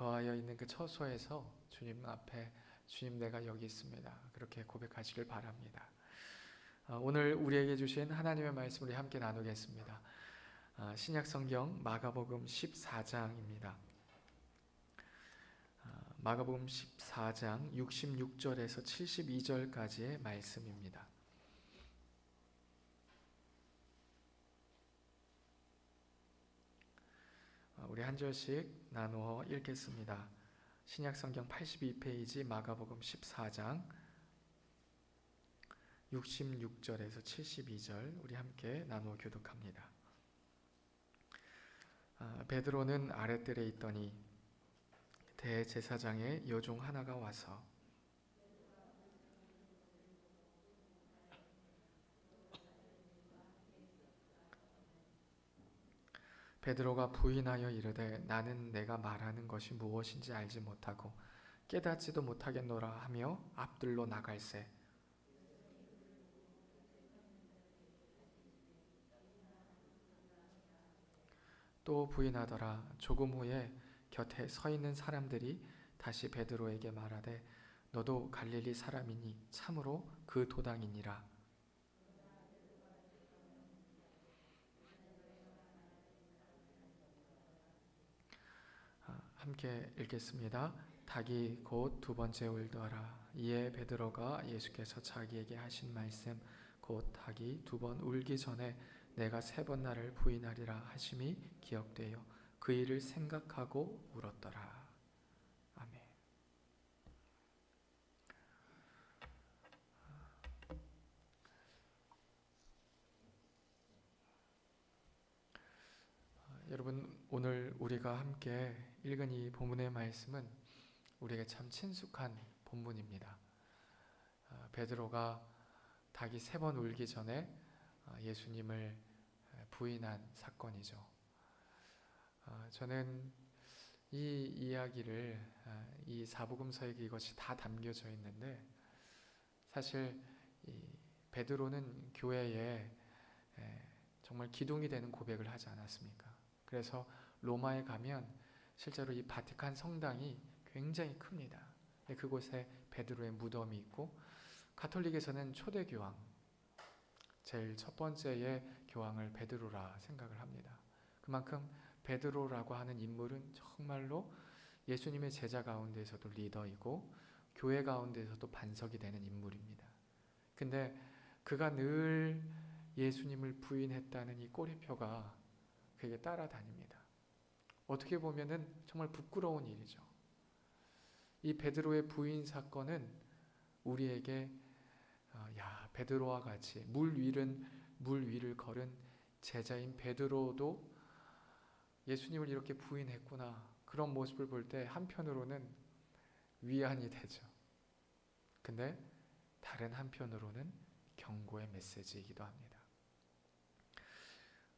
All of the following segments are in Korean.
거하여 있는 그 처소에서 주님 앞에 주님 내가 여기 있습니다. 그렇게 고백하시길 바랍니다. 오늘 우리에게 주신 하나님의 말씀 우리 함께 나누겠습니다. 신약성경 마가복음 14장입니다. 마가복음 14장 66절에서 72절까지의 말씀입니다. 우리 한 절씩 나누어 읽겠습니다. 신약성경 82페이지 마가복음 14장 66절에서 72절 우리 함께 나누어 교독합니다. 베드로는 아랫뜰에 있더니 대제사장의 여종 하나가 와서 베드로가 부인하여 이르되 나는 내가 말하는 것이 무엇인지 알지 못하고 깨닫지도 못하겠노라 하며 앞들로 나갈새 또 부인하더라. 조금 후에 곁에 서 있는 사람들이 다시 베드로에게 말하되 너도 갈릴리 사람이니 참으로 그 도당이니라. 함께 읽겠습니다. 닭이 곧 두 번째 울더라. 이에 베드로가 예수께서 자기에게 하신 말씀 곧 닭이 두 번 울기 전에 내가 세 번 나를 부인하리라 하심이 기억되어 그 일을 생각하고 울었더라. 아멘. 여러분, 오늘 우리가 함께 읽은 이 본문의 말씀은 우리에게 참 친숙한 본문입니다. 베드로가 닭이 세 번 울기 전에 예수님을 부인한 사건이죠. 저는 이 이야기를 이 사복음서에 이것이 다 담겨져 있는데 사실 이 베드로는 교회에 정말 기둥이 되는 고백을 하지 않았습니까? 그래서 로마에 가면 실제로 이 바티칸 성당이 굉장히 큽니다. 그곳에 베드로의 무덤이 있고 가톨릭에서는 초대 교황, 제일 첫 번째의 교황을 베드로라 생각을 합니다. 그만큼 베드로라고 하는 인물은 정말로 예수님의 제자 가운데서도 리더이고 교회 가운데서도 반석이 되는 인물입니다. 근데 그가 늘 예수님을 부인했다는 이 꼬리표가 그에게 따라다닙니다. 어떻게 보면은 정말 부끄러운 일이죠. 이 베드로의 부인 사건은 우리에게 베드로와 같이 물 위를 걸은 제자인 베드로도 예수님을 이렇게 부인했구나. 그런 모습을 볼 때 한편으로는 위안이 되죠. 근데 다른 한편으로는 경고의 메시지이기도 합니다.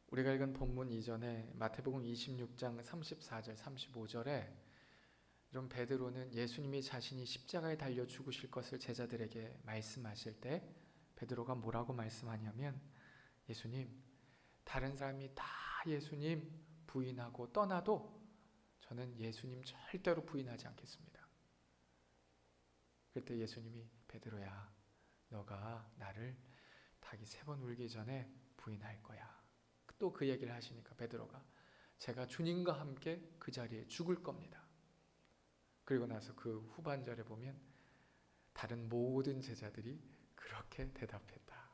우리가 읽은 본문 이전에 마태복음 26장 34절 35절에 이런 베드로는 예수님이 자신이 십자가에 달려 죽으실 것을 제자들에게 말씀하실 때 베드로가 뭐라고 말씀하냐면 예수님, 다른 사람이 다 예수님 부인하고 떠나도 저는 예수님 절대로 부인하지 않겠습니다. 그때 예수님이 베드로야, 너가 나를 닭이 세 번 울기 전에 부인할 거야. 또 그 얘기를 하시니까 베드로가 제가 주님과 함께 그 자리에 죽을 겁니다. 그리고 나서 그 후반절에 보면 다른 모든 제자들이 그렇게 대답했다.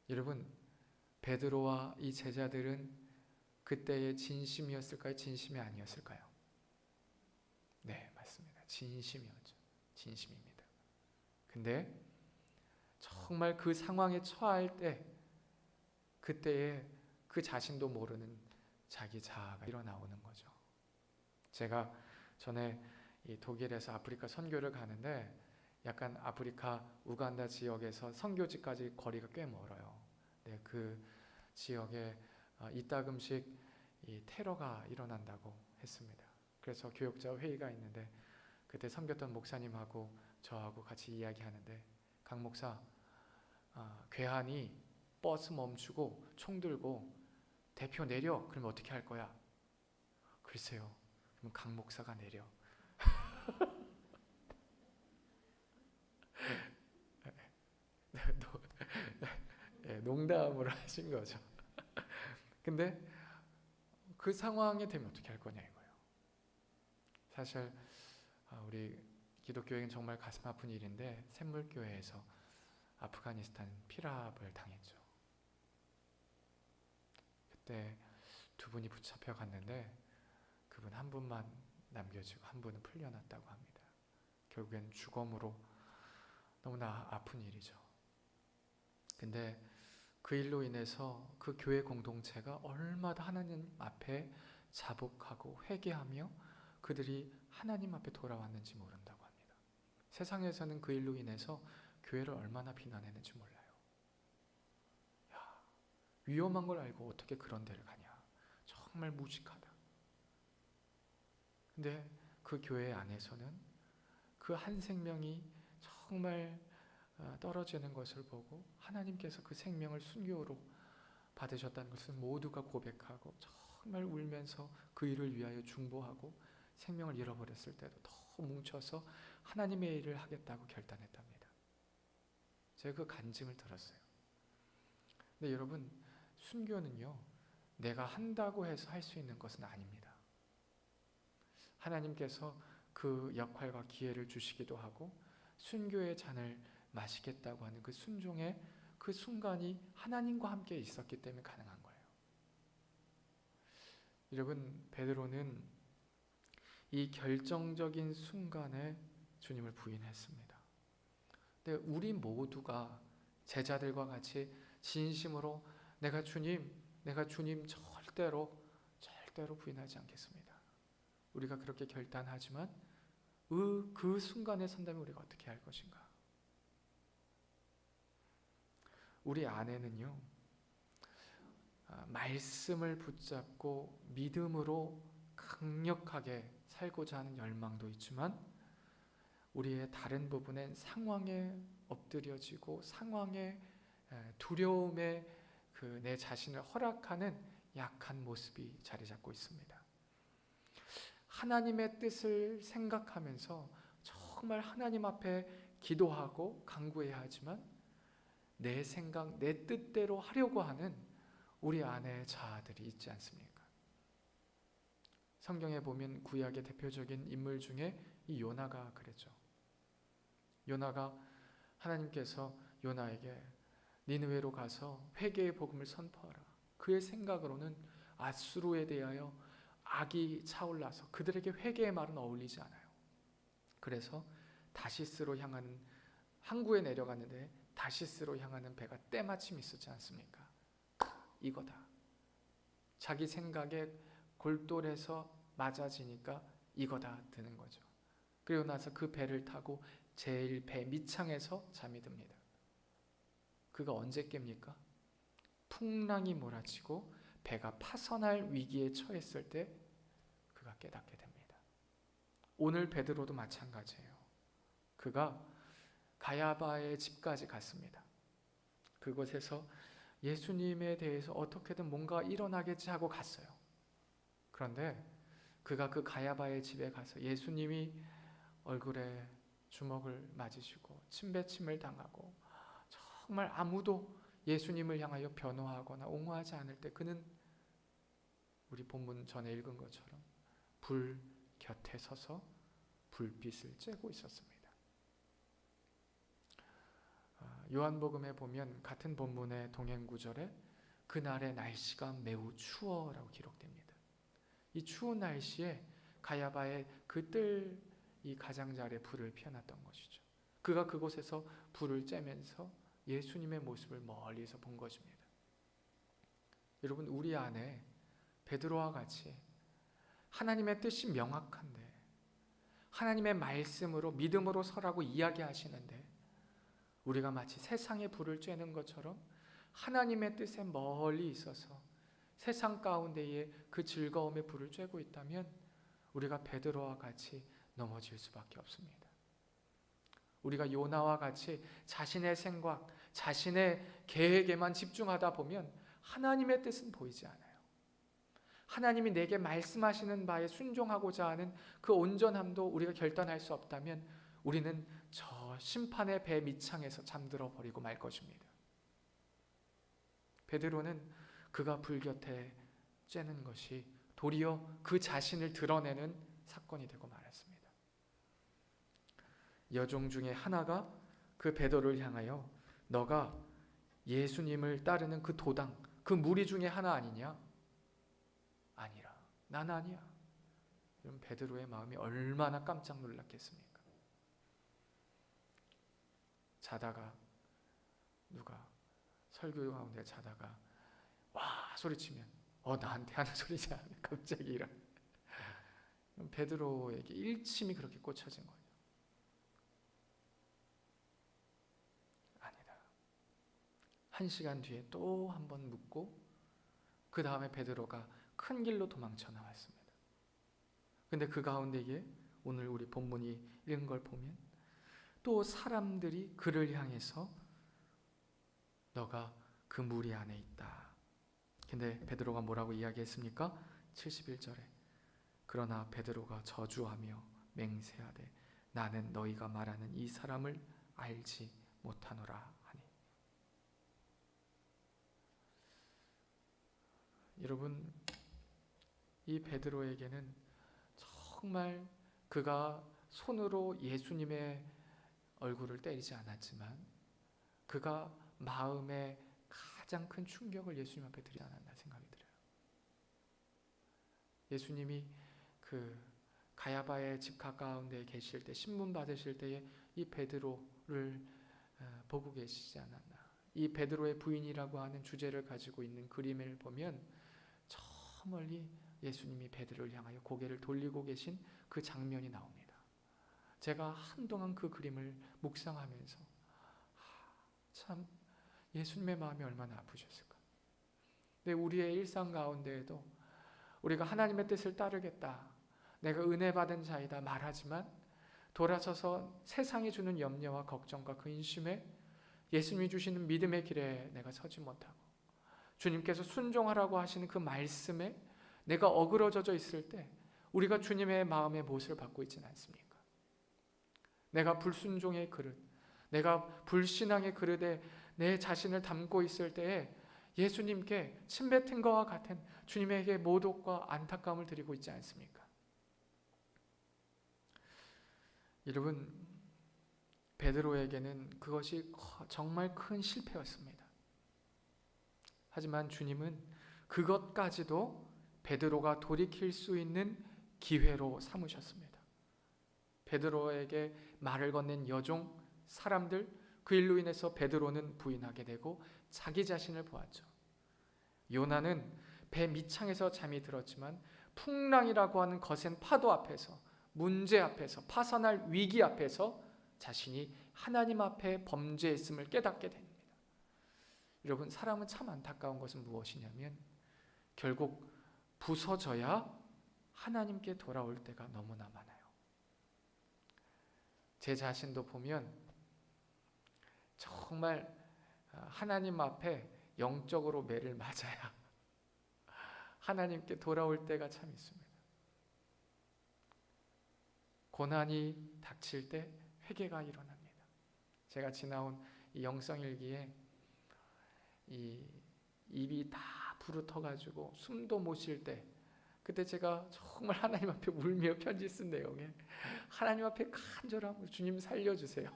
여러분, 베드로와 이 제자들은 그때의 진심이었을까요? 진심이 아니었을까요? 네, 맞습니다. 진심이었죠. 진심입니다. 근데 정말 그 상황에 처할 때 그때에 그 자신도 모르는 자기 자아가 일어나오는 거죠. 제가 전에 이 독일에서 아프리카 선교를 가는데 약간 아프리카 우간다 지역에서 선교지까지 거리가 꽤 멀어요. 네, 그 지역에 이따금씩 이 테러가 일어난다고 했습니다. 그래서 교역자 회의가 있는데 그때 섬겼던 목사님하고 저하고 같이 이야기하는데 강 목사, 괴한이 버스 멈추고 총 들고 대표 내려. 그러면 어떻게 할 거야? 글쎄요. 그럼 강 목사가 내려. 농담으로 하신 거죠. 근데 그 상황이 되면 어떻게 할 거냐 이거예요. 사실 우리 기독교회는 정말 가슴 아픈 일인데 샘물교회에서 아프가니스탄 피랍을 당했죠. 그때 두 분이 붙잡혀 갔는데 그분 한 분만 남겨지고 한 분은 풀려났다고 합니다. 결국엔 주검으로 너무나 아픈 일이죠. 근데 그 일로 인해서 그 교회 공동체가 얼마나 하나님 앞에 자복하고 회개하며 그들이 하나님 앞에 돌아왔는지 모른다고 합니다. 세상에서는 그 일로 인해서 교회를 얼마나 비난했는지 몰라요. 야, 위험한 걸 알고 어떻게 그런 데를 가냐. 정말 무식하다. 근데 그 교회 안에서는 그 한 생명이 정말 떨어지는 것을 보고 하나님께서 그 생명을 순교로 받으셨다는 것을 모두가 고백하고 정말 울면서 그 일을 위하여 중보하고 생명을 잃어버렸을 때도 더 뭉쳐서 하나님의 일을 하겠다고 결단했답니다. 제가 그 간증을 들었어요. 근데 여러분, 순교는요, 내가 한다고 해서 할 수 있는 것은 아닙니다. 하나님께서 그 역할과 기회를 주시기도 하고 순교의 잔을 마시겠다고 하는 그 순종의 그 순간이 하나님과 함께 있었기 때문에 가능한 거예요. 여러분, 베드로는 이 결정적인 순간에 주님을 부인했습니다. 근데 우리 모두가 제자들과 같이 진심으로 내가 주님 절대로 부인하지 않겠습니다. 우리가 그렇게 결단하지만 그 순간에 선다면 우리가 어떻게 할 것인가? 우리 안에는요, 말씀을 붙잡고 믿음으로 강력하게 살고자 하는 열망도 있지만 우리의 다른 부분엔 상황에 엎드려지고 상황에 두려움에 내 자신을 허락하는 약한 모습이 자리 잡고 있습니다. 하나님의 뜻을 생각하면서 정말 하나님 앞에 기도하고 간구해야 하지만 내 생각, 내 뜻대로 하려고 하는 우리 안에 자아들이 있지 않습니까? 성경에 보면 구약의 대표적인 인물 중에 이 요나가 그랬죠. 요나가 하나님께서 요나에게 니느웨로 가서 회개의 복음을 선포하라. 그의 생각으로는 아수르에 대하여 악이 차올라서 그들에게 회개의 말은 어울리지 않아요. 그래서 다시스로 향하는 항구에 내려갔는데 다시스로 향하는 배가 때마침 있었지 않습니까? 이거다. 자기 생각에 골똘해서 맞아지니까 이거다 드는 거죠. 그리고 나서 그 배를 타고 제일 배 밑창에서 잠이 듭니다. 그가 언제 깹니까? 풍랑이 몰아치고 배가 파선할 위기에 처했을 때 그가 깨닫게 됩니다. 오늘 베드로도 마찬가지예요. 그가 가야바의 집까지 갔습니다. 그곳에서 예수님에 대해서 어떻게든 뭔가 일어나겠지 하고 갔어요. 그런데 그가 그 가야바의 집에 가서 예수님이 얼굴에 주먹을 맞으시고 침뱉음을 당하고 정말 아무도 예수님을 향하여 변호하거나 옹호하지 않을 때 그는 우리 본문 전에 읽은 것처럼 불 곁에 서서 불빛을 쬐고 있었습니다. 요한복음에 보면 같은 본문의 동행 구절에 그날의 날씨가 매우 추워라고 기록됩니다. 이 추운 날씨에 가야바의 이 가장자리에 불을 피워놨던 것이죠. 그가 그곳에서 불을 쬐면서 예수님의 모습을 멀리서 본 것입니다. 여러분, 우리 안에 베드로와 같이 하나님의 뜻이 명확한데 하나님의 말씀으로 믿음으로 서라고 이야기하시는데 우리가 마치 세상의 불을 쬐는 것처럼 하나님의 뜻에 멀리 있어서 세상 가운데에 그 즐거움의 불을 쬐고 있다면 우리가 베드로와 같이 넘어질 수밖에 없습니다. 우리가 요나와 같이 자신의 생각, 자신의 계획에만 집중하다 보면 하나님의 뜻은 보이지 않아요. 하나님이 내게 말씀하시는 바에 순종하고자 하는 그 온전함도 우리가 결단할 수 없다면 우리는 저 심판의 배 밑창에서 잠들어 버리고 말 것입니다. 베드로는 그가 불 곁에 쬐는 것이 도리어 그 자신을 드러내는 사건이 되고 말았습니다. 여종 중에 하나가 그 베드로를 향하여 너가 예수님을 따르는 그 도당, 그 무리 중에 하나 아니냐? 아니라, 난 아니야. 그럼 베드로의 마음이 얼마나 깜짝 놀랐겠습니까? 자다가 누가 설교 가운데 자다가 와 소리치면 나한테 하는 소리잖아. 갑자기 이런. 베드로에게 일침이 그렇게 꽂혀진 거예요. 아니다. 1시간 뒤에 또 한 번 묻고 그 다음에 베드로가 큰 길로 도망쳐 나왔습니다. 근데 그 가운데에 오늘 우리 본문이 읽은 걸 보면 또 사람들이 그를 향해서 너가 그 무리 안에 있다. 근데 베드로가 뭐라고 이야기했습니까? 71절에 그러나 베드로가 저주하며 맹세하되 나는 너희가 말하는 이 사람을 알지 못하노라 하니. 여러분, 이 베드로에게는 정말 그가 손으로 예수님의 얼굴을 때리지 않았지만 그가 마음에 가장 큰 충격을 예수님 앞에 드리지 않았나 생각이 들어요. 예수님이 그 가야바의 집 가까운데 계실 때 신문 받으실 때에 이 베드로를 보고 계시지 않았나. 이 베드로의 부인이라고 하는 주제를 가지고 있는 그림을 보면 저 멀리 예수님이 베드로를 향하여 고개를 돌리고 계신 그 장면이 나옵니다. 제가 한동안 그 그림을 묵상하면서 참 예수님의 마음이 얼마나 아프셨을까. 근데 우리의 일상 가운데에도 우리가 하나님의 뜻을 따르겠다, 내가 은혜 받은 자이다 말하지만 돌아서서 세상이 주는 염려와 걱정과 근심에 예수님이 주시는 믿음의 길에 내가 서지 못하고 주님께서 순종하라고 하시는 그 말씀에 내가 어그러져 있을 때 우리가 주님의 마음의 못을 받고 있지는 않습니까? 내가 불순종의 그릇, 내가 불신앙의 그릇에 내 자신을 담고 있을 때에 예수님께 침뱉은 것과 같은 주님에게 모독과 안타까움을 드리고 있지 않습니까? 여러분, 베드로에게는 그것이 정말 큰 실패였습니다. 하지만 주님은 그것까지도 베드로가 돌이킬 수 있는 기회로 삼으셨습니다. 베드로에게 말을 건넨 여종, 사람들, 그 일로 인해서 베드로는 부인하게 되고 자기 자신을 보았죠. 요나는 배 밑창에서 잠이 들었지만 풍랑이라고 하는 거센 파도 앞에서, 문제 앞에서, 파산할 위기 앞에서 자신이 하나님 앞에 범죄했음을 깨닫게 됩니다. 여러분, 사람은 참 안타까운 것은 무엇이냐면 결국 부서져야 하나님께 돌아올 때가 너무나 많아요. 제 자신도 보면 정말 하나님 앞에 영적으로 매를 맞아야 하나님께 돌아올 때가 참 있습니다. 고난이 닥칠 때 회개가 일어납니다. 제가 지나온 이 영성일기에 이 입이 다 부르터가지고 숨도 못 쉴 때, 그때 제가 정말 하나님 앞에 울며 편지 쓴 내용에 하나님 앞에 간절하고 주님 살려주세요.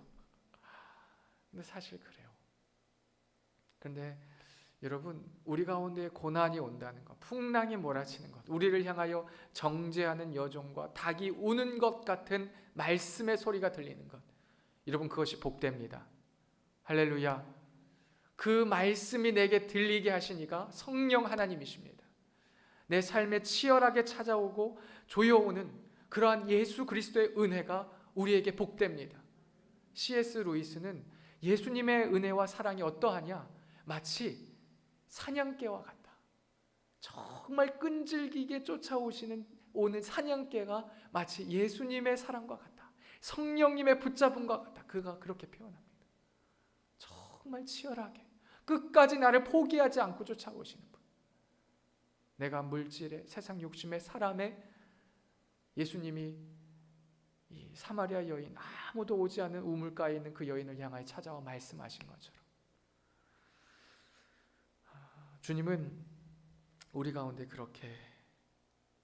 근데 사실 그래요. 그런데 여러분, 우리 가운데 고난이 온다는 것, 풍랑이 몰아치는 것, 우리를 향하여 정죄하는 여종과 닭이 우는 것 같은 말씀의 소리가 들리는 것, 여러분, 그것이 복됩니다. 할렐루야. 그 말씀이 내게 들리게 하시니가 성령 하나님이십니다. 내 삶에 치열하게 찾아오고 조여오는 그러한 예수 그리스도의 은혜가 우리에게 복됩니다. C.S. 루이스는 예수님의 은혜와 사랑이 어떠하냐? 마치 사냥개와 같다. 정말 끈질기게 오는 사냥개가 마치 예수님의 사랑과 같다. 성령님의 붙잡음과 같다. 그가 그렇게 표현합니다. 정말 치열하게 끝까지 나를 포기하지 않고 쫓아오시는 분. 내가 물질에, 세상 욕심에, 사람에, 예수님이 이 사마리아 여인, 아무도 오지 않은 우물가에 있는 그 여인을 향하여 찾아와 말씀하신 것처럼 주님은 우리 가운데 그렇게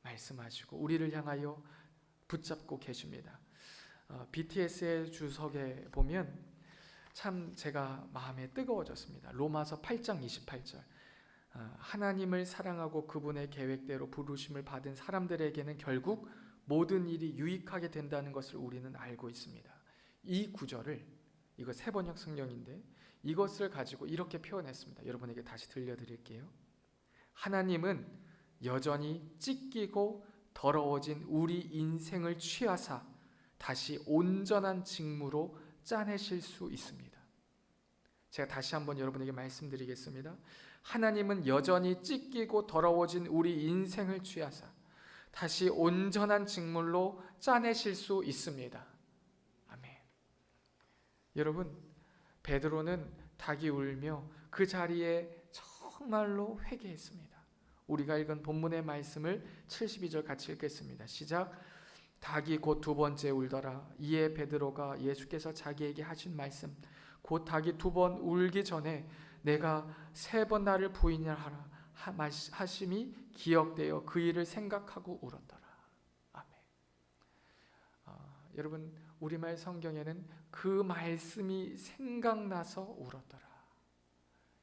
말씀하시고 우리를 향하여 붙잡고 계십니다. BTS의 주석에 보면 참 제가 마음에 뜨거워졌습니다. 로마서 8장 28절, 하나님을 사랑하고 그분의 계획대로 부르심을 받은 사람들에게는 결국 모든 일이 유익하게 된다는 것을 우리는 알고 있습니다. 이 구절을, 이거 세번역 성경인데 이것을 가지고 이렇게 표현했습니다. 여러분에게 다시 들려드릴게요. 하나님은 여전히 찢기고 더러워진 우리 인생을 취하사 다시 온전한 직무로 짜내실 수 있습니다. 제가 다시 한번 여러분에게 말씀드리겠습니다. 하나님은 여전히 찢기고 더러워진 우리 인생을 취하사 다시 온전한 직물로 짜내실 수 있습니다. 아멘. 여러분, 베드로는 닭이 울며 그 자리에 정말로 회개했습니다. 우리가 읽은 본문의 말씀을 72절 같이 읽겠습니다. 시작. 닭이 곧 두 번째 울더라. 이에 베드로가 예수께서 자기에게 하신 말씀, 곧 닭이 두 번 울기 전에 내가 세 번 나를 부인하라 하심이 기억되어 그 일을 생각하고 울었더라. 아멘. 여러분, 우리말 성경에는 그 말씀이 생각나서 울었더라.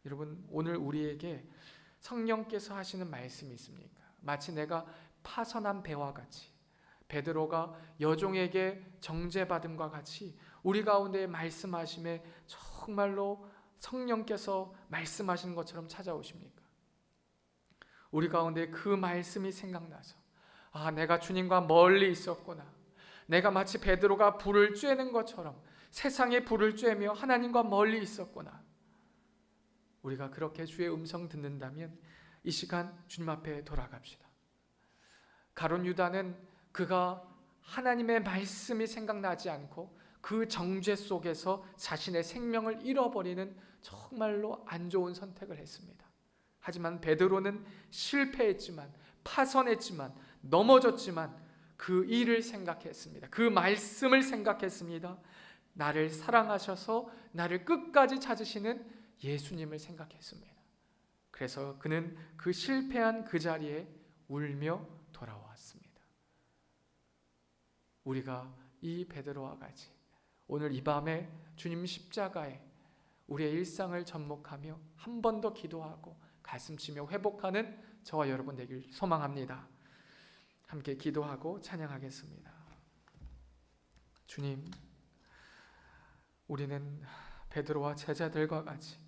여러분, 오늘 우리에게 성령께서 하시는 말씀이 있습니까? 마치 내가 파선한 배와 같이, 베드로가 여종에게 정죄받음과 같이 우리 가운데 말씀하심에 정말로 성령께서 말씀하시는 것처럼 찾아오십니까? 우리 가운데 그 말씀이 생각나서 내가 주님과 멀리 있었구나. 내가 마치 베드로가 불을 쬐는 것처럼 세상에 불을 쬐며 하나님과 멀리 있었구나. 우리가 그렇게 주의 음성 듣는다면 이 시간 주님 앞에 돌아갑시다. 가룟 유다는 그가 하나님의 말씀이 생각나지 않고 그 정죄 속에서 자신의 생명을 잃어버리는 정말로 안 좋은 선택을 했습니다. 하지만 베드로는 실패했지만, 파선했지만, 넘어졌지만 그 일을 생각했습니다. 그 말씀을 생각했습니다. 나를 사랑하셔서 나를 끝까지 찾으시는 예수님을 생각했습니다. 그래서 그는 그 실패한 그 자리에 울며 돌아왔습니다. 우리가 이 베드로와 같이 오늘 이 밤에 주님 십자가에 우리의 일상을 접목하며 한 번 더 기도하고 가슴치며 회복하는 저와 여러분 되길 소망합니다. 함께 기도하고 찬양하겠습니다. 주님, 우리는 베드로와 제자들과 같이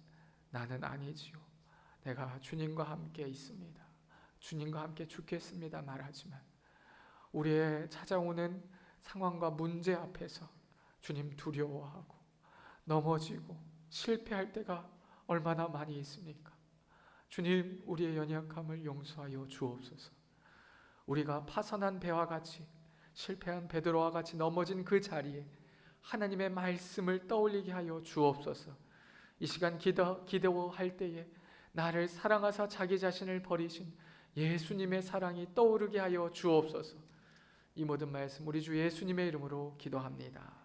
나는 아니지요. 내가 주님과 함께 있습니다. 주님과 함께 죽겠습니다 말하지만 우리의 찾아오는 상황과 문제 앞에서 주님 두려워하고 넘어지고 실패할 때가 얼마나 많이 있습니까? 주님, 우리의 연약함을 용서하여 주옵소서. 우리가 파선한 배와 같이 실패한 베드로와 같이 넘어진 그 자리에 하나님의 말씀을 떠올리게 하여 주옵소서. 이 시간 기도할 때에 나를 사랑하사 자기 자신을 버리신 예수님의 사랑이 떠오르게 하여 주옵소서. 이 모든 말씀 우리 주 예수님의 이름으로 기도합니다.